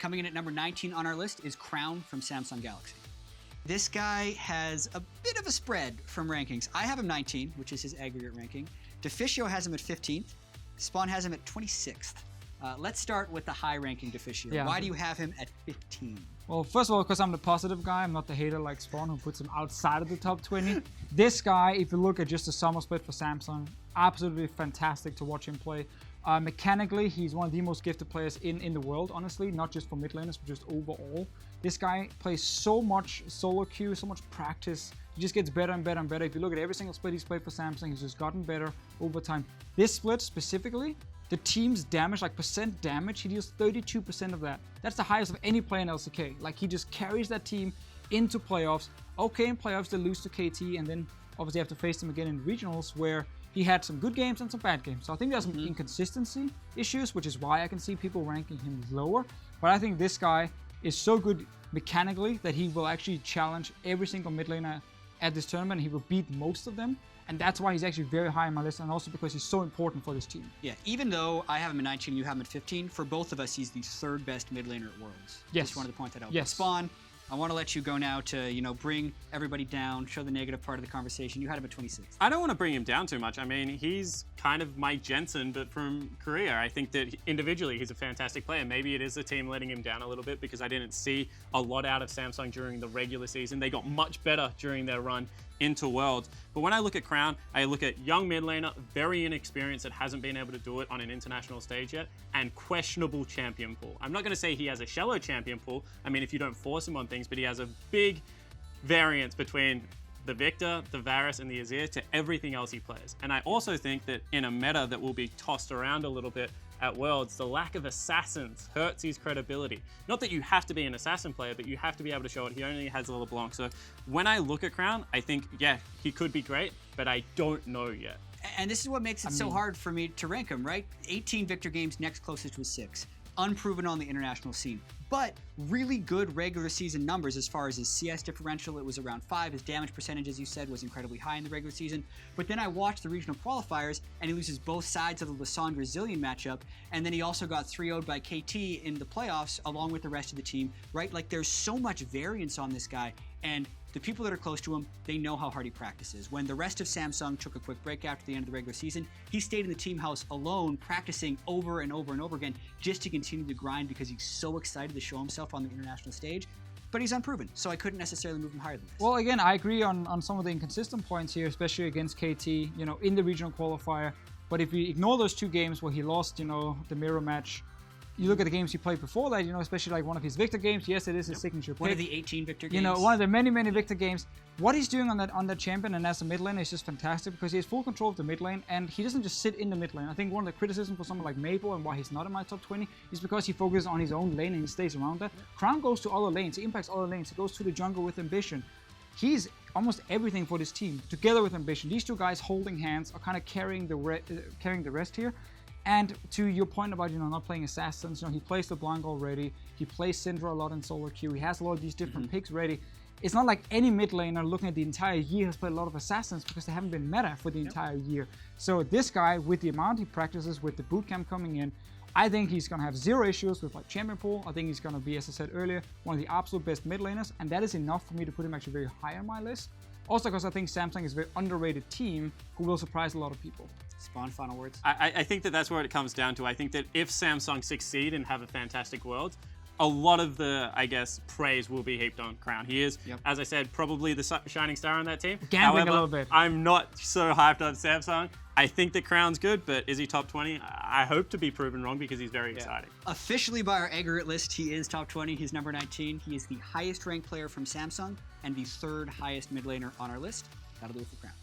Coming in at number 19 on our list is Crown from Samsung Galaxy. This guy has a bit of a spread from rankings. I have him 19, which is his aggregate ranking. Deficio has him at 15th. Spawn has him at 26th. Let's start with the high-ranking Deficio. Yeah. Why do you have him at 15? Well, first of all, because I'm the positive guy, I'm not the hater like Spawn who puts him outside of the top 20. This guy, if you look at just the summer split for Samsung, absolutely fantastic to watch him play. Mechanically, he's one of the most gifted players in the world, honestly, not just for mid laners, but just overall. This guy plays so much solo queue, so much practice. He just gets better and better and better. If you look at every single split he's played for Samsung, he's just gotten better over time. This split specifically, the team's damage, like percent damage, he deals 32% of that. That's the highest of any player in LCK. Like, he just carries that team into playoffs. Okay, in playoffs they lose to KT, and then obviously have to face them again in regionals, where he had some good games and some bad games. So I think there's some inconsistency issues, which is why I can see people ranking him lower. But I think this guy is so good mechanically that he will actually challenge every single mid laner at this tournament. He will beat most of them. And that's why he's actually very high on my list, and also because he's so important for this team. Yeah, even though I have him at 19 and you have him at 15, for both of us, he's the third best mid laner at Worlds. Yes. Just wanted to point that out. Yes. Spawn, I want to let you go now to, bring everybody down, show the negative part of the conversation. You had him at 26. I don't want to bring him down too much. I mean, he's kind of Mike Jensen, but from Korea. I think that individually he's a fantastic player. Maybe it is the team letting him down a little bit because I didn't see a lot out of Samsung during the regular season. They got much better during their run into Worlds. But when I look at Crown, I look at young mid laner, very inexperienced, that hasn't been able to do it on an international stage yet, and questionable champion pool. I'm not going to say he has a shallow champion pool. I mean, if you don't force him on things, but he has a big variance between the Victor, the Varus, and the Azir to everything else he plays. And I also think that in a meta that will be tossed around a little bit at Worlds, the lack of assassins hurts his credibility. Not that you have to be an assassin player, but you have to be able to show it. He only has a LeBlanc. So when I look at Crown, I think, yeah, he could be great, but I don't know yet. And this is what makes it so hard for me to rank him, right? 18 Victor games, next closest was 6. Unproven on the international scene, but really good regular season numbers as far as his CS differential. It was around 5. His damage percentage, as you said, was incredibly high in the regular season. But then I watched the regional qualifiers, and he loses both sides of the Lissandra Zillion matchup, and then he also got 3-0'd by KT in the playoffs, along with the rest of the team, right? Like, there's so much variance on this guy, and the people that are close to him, they know how hard he practices. When the rest of Samsung took a quick break after the end of the regular season, he stayed in the team house alone, practicing over and over and over again, just to continue to grind because he's so excited to show himself on the international stage. But he's unproven, so I couldn't necessarily move him higher than this. Well, again, I agree on some of the inconsistent points here, especially against KT, in the regional qualifier. But if you ignore those 2 games where he lost, the mirror match, you look at the games he played before that, especially like one of his Victor games. Yes, it is his signature pick. One of the 18 Victor games. One of the many, many Victor games. What he's doing on that champion and as a mid lane is just fantastic because he has full control of the mid lane and he doesn't just sit in the mid lane. I think one of the criticisms for someone like Maple and why he's not in my top 20 is because he focuses on his own lane and he stays around that. Crown goes to other lanes, he impacts other lanes, he goes to the jungle with ambition. He's almost everything for this team, together with ambition. These 2 guys holding hands are kind of carrying the rest here. And to your point about not playing assassins, he plays LeBlanc already. He plays Syndra a lot in solo queue. He has a lot of these different picks ready. It's not like any mid laner looking at the entire year has played a lot of assassins because they haven't been meta for the entire year. So this guy, with the amount he practices, with the bootcamp coming in, I think he's going to have 0 issues with like champion pool. I think he's going to be, as I said earlier, one of the absolute best mid laners, and that is enough for me to put him actually very high on my list. Also because I think Samsung is a very underrated team who will surprise a lot of people. Spawn, final words? I think that that's where it comes down to. I think that if Samsung succeed and have a fantastic World, a lot of the, praise will be heaped on Crown. He is, as I said, probably the shining star on that team. Gambling a little bit. I'm not so hyped on Samsung. I think that Crown's good, but is he top 20? I hope to be proven wrong because he's very exciting. Officially by our aggregate list, he is top 20. He's number 19. He is the highest ranked player from Samsung and the 3rd highest mid laner on our list. That'll do it for Crown.